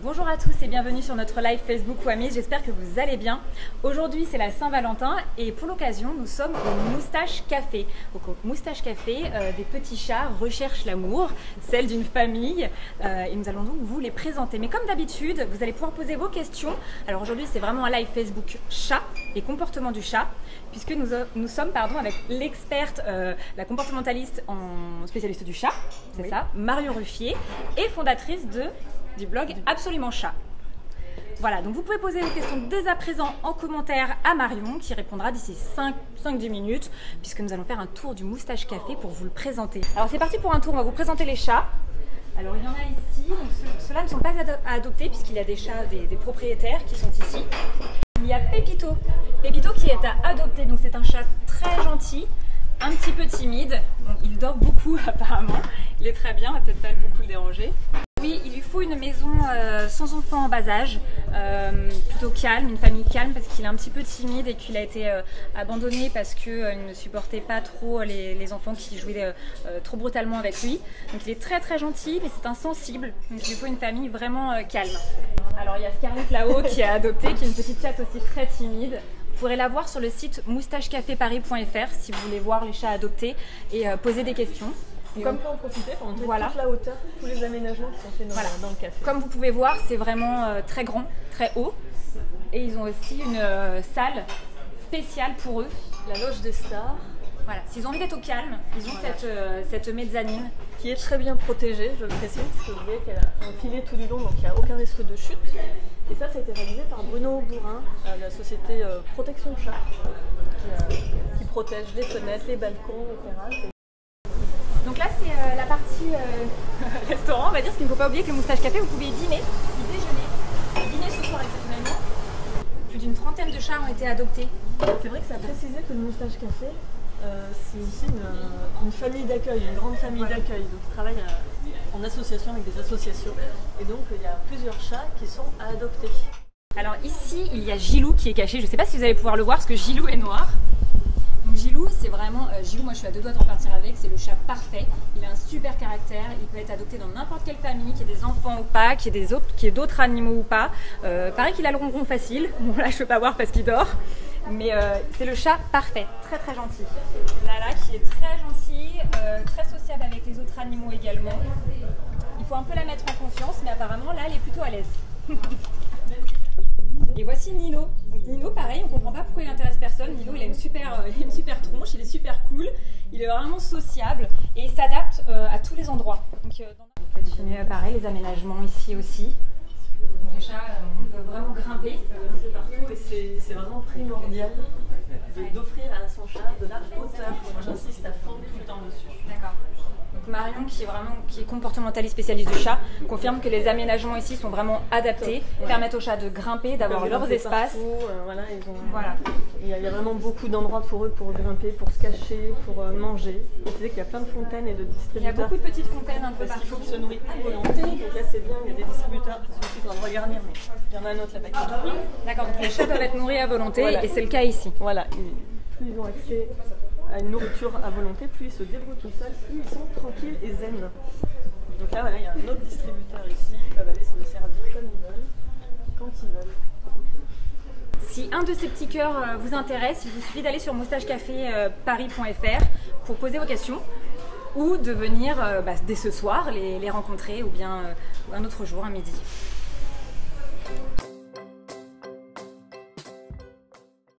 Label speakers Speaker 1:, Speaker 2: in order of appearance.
Speaker 1: Bonjour à tous et bienvenue sur notre live Facebook Wami, j'espère que vous allez bien. Aujourd'hui c'est la Saint-Valentin et pour l'occasion nous sommes au Moustache Café. Donc au Moustache Café, des petits chats recherchent l'amour, celle d'une famille et nous allons donc vous les présenter. Mais comme d'habitude, vous allez pouvoir poser vos questions. Alors aujourd'hui c'est vraiment un live Facebook chat et comportement du chat puisque nous sommes avec l'experte, la comportementaliste en spécialiste du chat, c'est ça, Marion Ruffier et fondatrice du blog Absolument Chat. Voilà, donc vous pouvez poser vos questions dès à présent en commentaire à Marion qui répondra d'ici 5-10 minutes puisque nous allons faire un tour du Moustache Café pour vous le présenter. Alors c'est parti pour un tour, on va vous présenter les chats. Alors il y en a ici, donc ceux-là ne sont pas à adopter puisqu'il y a des chats, des propriétaires qui sont ici. Il y a Pépito, Pépito qui est à adopter, donc c'est un chat très gentil, un petit peu timide, bon, il dort beaucoup apparemment, il est très bien, on va peut-être pas beaucoup le déranger. Oui, il lui faut une maison sans enfants en bas âge, plutôt calme, une famille calme parce qu'il est un petit peu timide et qu'il a été abandonné parce qu'il ne supportait pas trop les enfants qui jouaient trop brutalement avec lui. Donc il est très très gentil mais c'est un sensible, donc il lui faut une famille vraiment calme. Alors il y a Scarlett là-haut qui a adopté, qui est une petite chatte aussi très timide. Vous pourrez la voir sur le site moustachecafeparis.fr si vous voulez voir les chats adoptés et poser des questions.
Speaker 2: Et on peut en profiter pour montrer toute la hauteur, tous les aménagements qui sont faits dans le café.
Speaker 1: Comme vous pouvez voir, c'est vraiment très grand, très haut. Et ils ont aussi une salle spéciale pour eux.
Speaker 2: La loge des stars.
Speaker 1: Voilà, s'ils ont envie d'être au calme, ils ont cette mezzanine.
Speaker 2: Qui est très bien protégée, je le précise, parce que vous voyez qu'elle a un filet tout du long, donc il n'y a aucun risque de chute. Et ça a été réalisé par Bruno Bourrin, la société Protection Chat, qui protège les fenêtres, les balcons, les terrasses.
Speaker 1: Donc là c'est la partie restaurant, on va dire, parce qu'il ne faut pas oublier que le Moustache Café, vous pouvez dîner, dîner ce soir exceptionnellement. Plus d'une trentaine de chats ont été adoptés.
Speaker 2: C'est vrai que ça a précisé que le Moustache Café, c'est aussi une famille d'accueil, une grande famille d'accueil. Donc ils travaillent en association avec des associations. Et donc il y a plusieurs chats qui sont à adopter.
Speaker 1: Alors ici, il y a Gilou qui est caché. Je ne sais pas si vous allez pouvoir le voir parce que Gilou est noir. Donc Gilou, c'est vraiment, Gilou, moi je suis à deux doigts de repartir avec, c'est le chat parfait. Il a un super caractère, il peut être adopté dans n'importe quelle famille, qu'il y ait des enfants ou pas, qu'il y ait d'autres animaux ou pas. Pareil qu'il a le ronron facile, bon là je ne peux pas voir parce qu'il dort, mais c'est le chat parfait, très très gentil. Lala qui est très gentil, très sociable avec les autres animaux également. Il faut un peu la mettre en confiance, mais apparemment là elle est plutôt à l'aise. Et voici Nino. Donc Nino, pareil, on ne comprend pas pourquoi il intéresse personne. Nino, il a une super tronche, il est super cool, il est vraiment sociable et il s'adapte à tous les endroits. Donc, pareil, les aménagements ici aussi. Les chats, on peut vraiment grimper
Speaker 2: partout et c'est vraiment primordial d'offrir à son chat de la hauteur. Moi j'insiste à fond tout le temps dessus.
Speaker 1: D'accord. Donc Marion, qui est comportementaliste spécialiste du chat, confirme que les aménagements ici sont vraiment adaptés, permettent aux chats de grimper, d'avoir leurs espaces.
Speaker 2: Il y a vraiment beaucoup d'endroits pour eux pour grimper, pour se cacher, pour manger. Et c'est vrai qu'il y a plein de fontaines et de distributeurs.
Speaker 1: Il y a beaucoup de petites fontaines un peu partout.
Speaker 2: Parce qu'il faut qu'ils se nourrissent à volonté. Donc là c'est bien, il y a des distributeurs, il faudra regarder, mais il y en a un autre là-bas qui est tout.
Speaker 1: D'accord, donc les chats doivent être nourris à volonté et c'est le cas ici.
Speaker 2: Voilà, plus ils ont accès à une nourriture à volonté, plus ils se débrouillent tout seuls, plus ils sont tranquilles et zen. Donc là, voilà, il y a un autre distributeur ici, ils peuvent aller se le servir comme ils veulent, quand ils veulent.
Speaker 1: Si un de ces petits cœurs vous intéresse, il vous suffit d'aller sur moustachecafeparis.fr pour poser vos questions ou de venir dès ce soir les rencontrer ou bien un autre jour à midi.